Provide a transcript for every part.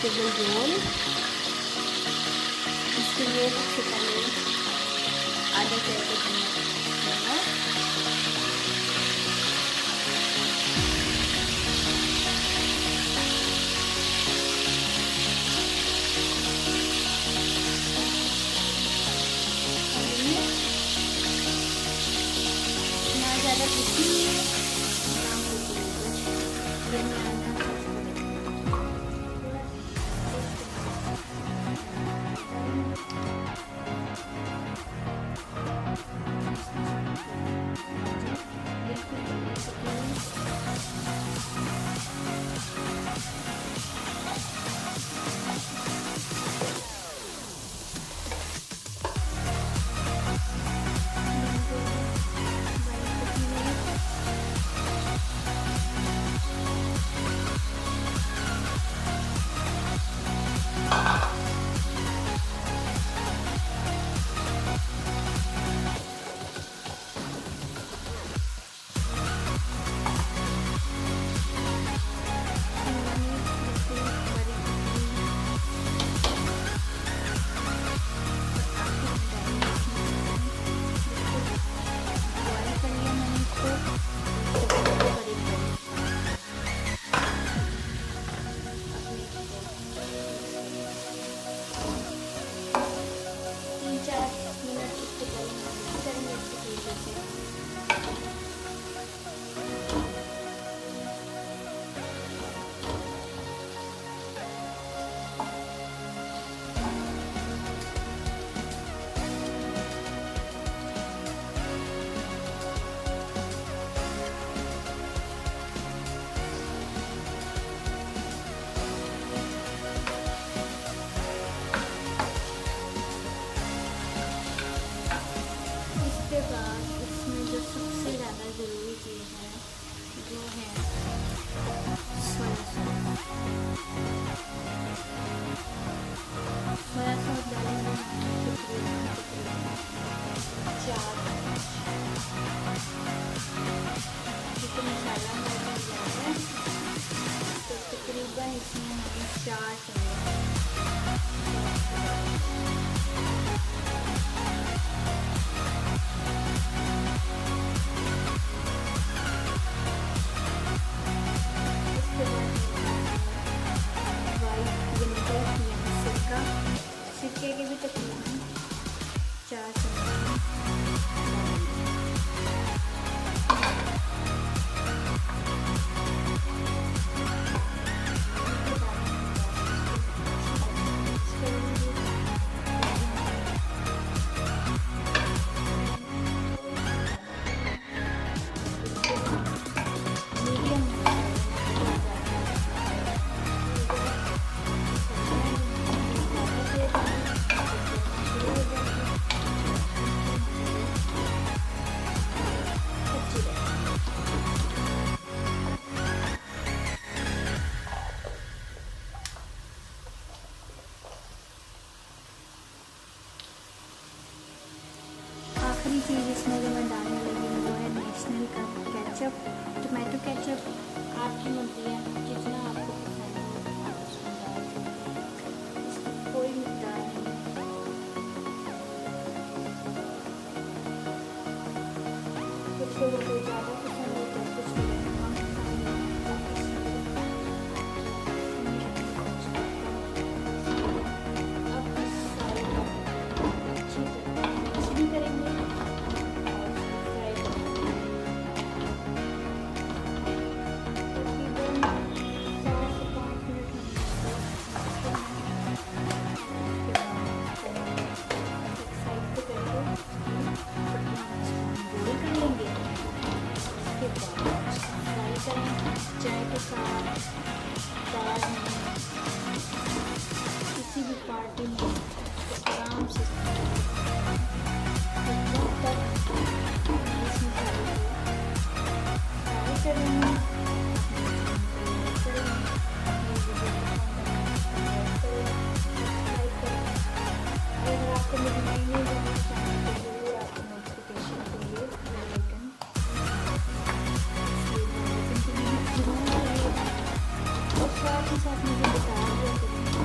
Vegetable roll. इसके लिए सबसे पहले आधा टेबल चम्मच ना ज़्यादा कुछ तकरीबन इसमें हम 4 सिरके के भी तकरीबन 4 आखिरी चीज़ इसमें जो मैं डालने लगी हूँ वो है नेशनल का केचप, टोमेटो केचप। आपकी मर्ज़ी है, जितना आपको पसंद है आप उसमें डाल सकते हैं। इसकी कोई मिक़दार नहीं है। कुछ लोगों को ज़्यादा पसंद होता है, कुछ लोगों को कम पसंद है। अब इस सारे अच्छी तरह मिक्स भी करेंगे। चाय के साथ बाद में किसी भी पार्टी में तो आराम से इस मसाले को फ्राई करेंगे। अगर आपको मेरी नई नई वीडियो चाहिए तो ज़रूर आपको नोटिफिकेशन के लिए बेल आइकन जरूर रहेगा और साथ ही साथ मुझे बता दिया करें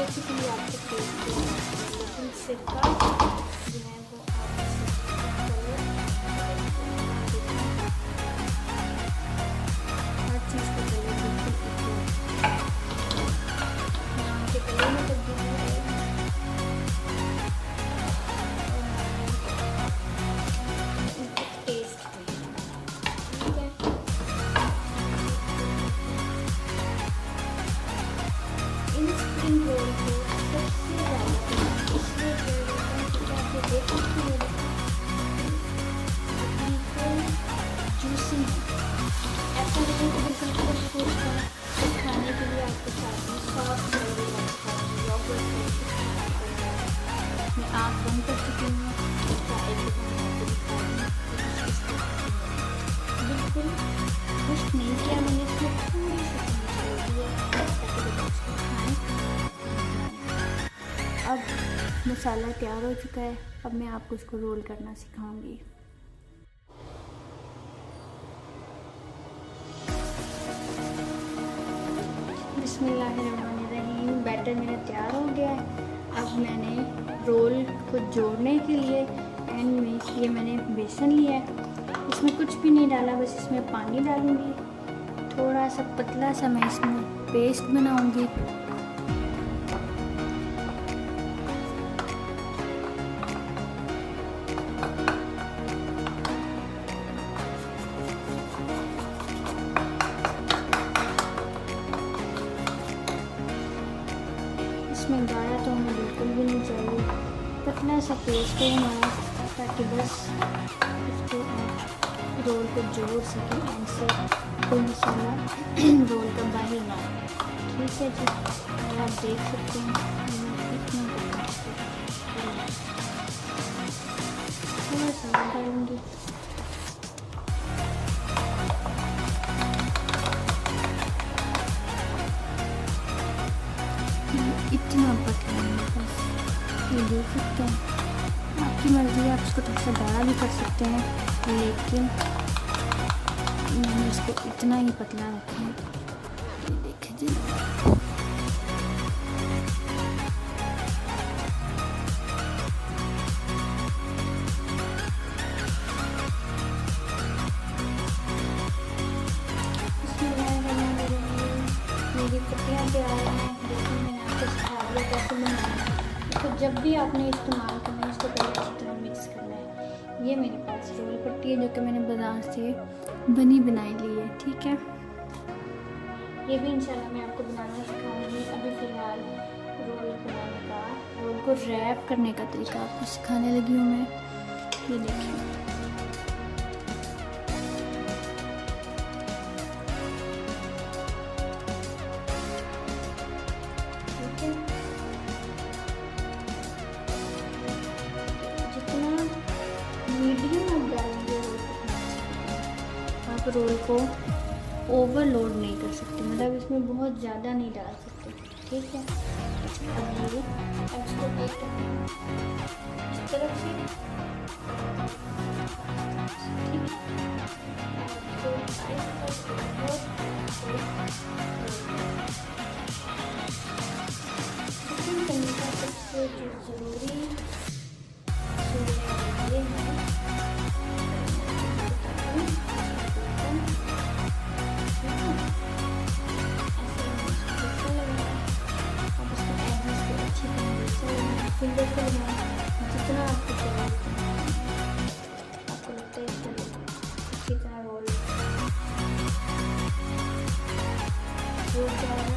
बेसिकली आपको टेस्ट लेकिन सिरका जो है वो आप हर चीज़ को कलर बिल्कुल आपके कलर में तब्दीली आएगी और टेस्ट ठीक है। इन स्प्रिंग रोल को सबसे ज़्यादा इसलिए आप देख सकते हैं बिल्कुल जूसी है, ऐसा नहीं कि बिल्कुल खुश है। तो खाने के लिए आपको साथ में सॉफ्ट लगेगा, योगर्ट मैं आँख बंद कर चुकी हूँ, बिल्कुल खुश नहीं किया मैंने, इसमें थोड़ी सी अब मसाला तैयार हो चुका है। अब मैं आपको इसको रोल करना सिखाऊंगी। बिस्मिल्लाहिर्रहमानिर्रहीम। बैटर मेरा तैयार हो गया है। अब मैंने रोल को जोड़ने के लिए एंड में ये मैंने बेसन लिया है, इसमें कुछ भी नहीं डाला, बस इसमें पानी डालूंगी, थोड़ा सा पतला सा मैं इसमें पेस्ट बनाऊंगी। इसमें गाढ़ा तो हमें बिल्कुल भी नहीं चाहिए, पतला सा पेस्ट है हमारा, ताकि बस इसको रोल को जोड़ सकें एंड से कोई मसाला रोल का बाहर ना हो। ठीक है जी, और आप देख सकते हैं थोड़ा सा डालूंगी। इतना पतला है बस, ये देख सकते हैं। आपकी मर्ज़ी, आप इसको थोड़ा सा गाढ़ा भी कर सकते हैं, लेकिन मैंने इसको इतना ही पतला रखा है। ये देखिए जी, मेरी पत्तियाँ तैयार हैं। देखिए मैंने आपको सिखा दिया कैसे बनाना। तो जब भी आपने इस्तेमाल करना है इसको पहले अच्छी तरह मिक्स करना है। ये मेरे पास रोल पट्टी है जो कि मैंने बाज़ार से बनी बनाई ली है। ठीक है, ये भी इंशाल्लाह मैं आपको बनाना सिखाऊंगी। अभी फ़िलहाल रोल बनाने का, रोल को रैप करने का तरीका आपको सिखाने लगी हूँ मैं। ये देखिए, मीडियम आप डालेंगे रोल को, आप रोल को ओवरलोड नहीं कर सकते, मतलब इसमें बहुत ज़्यादा नहीं डाल सकते। ठीक है, अब ये अब इसको एक इस तरफ से ठीक है। करने का सबसे ज़रूरी ये है फिंगर को जितना आपको चाहिए आपको लगता है इसको अच्छी तरह रोल जाएगा।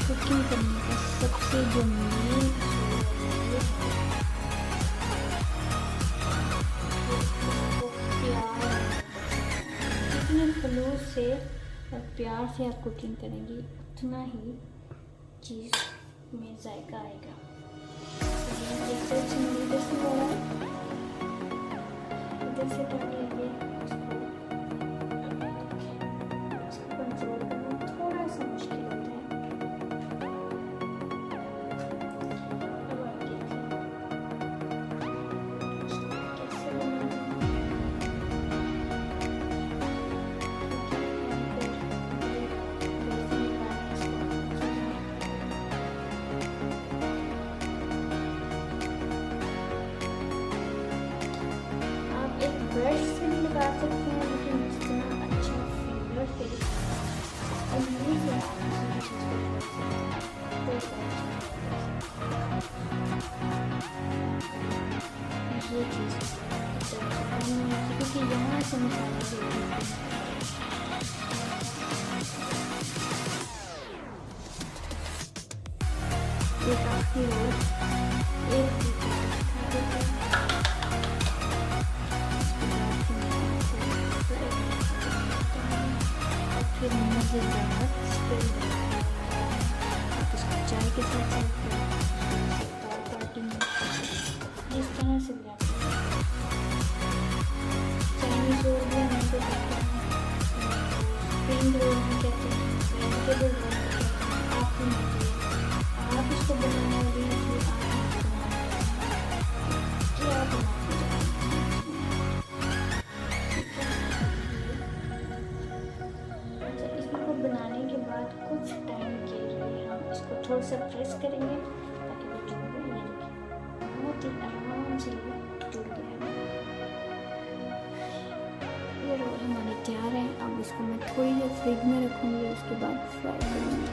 कुकिंग करने का सबसे जो मेन जितने खलूस से और प्यार से आप कुकिंग करेंगी उतना ही चीज़ में जायका आएगा। इधर से पानी आगे थोड़ा सा मसाला दे देते हैं। एक आखिरी और एक फिर मज़ेदार चाय के साथ सर्व करें पार्टी में जिस तरह से भी आप चाइनीज़ रोल भी हम इनको कहते हैं, स्प्रिंग रोल भी कहते हैं, वेजिटेबल रोल भी कहते हैं। आप ही मर्जी है, आप इसको बनाने वाली हैं कि आप क्या बनाते हैं। अच्छा, इसको बनाने के बाद कुछ टाइम के लिए हम इसको थोड़ा सा प्रेस करेंगे ताकि वो जुड़ जाए। ये देखिए बहुत ही आराम से ये जुड़ गया है। ये रोल हमारे तैयार है। अब इसको मैं थोड़ी देर फ्रिज में रखूँगी, उसके बाद फ्राई करूँगी।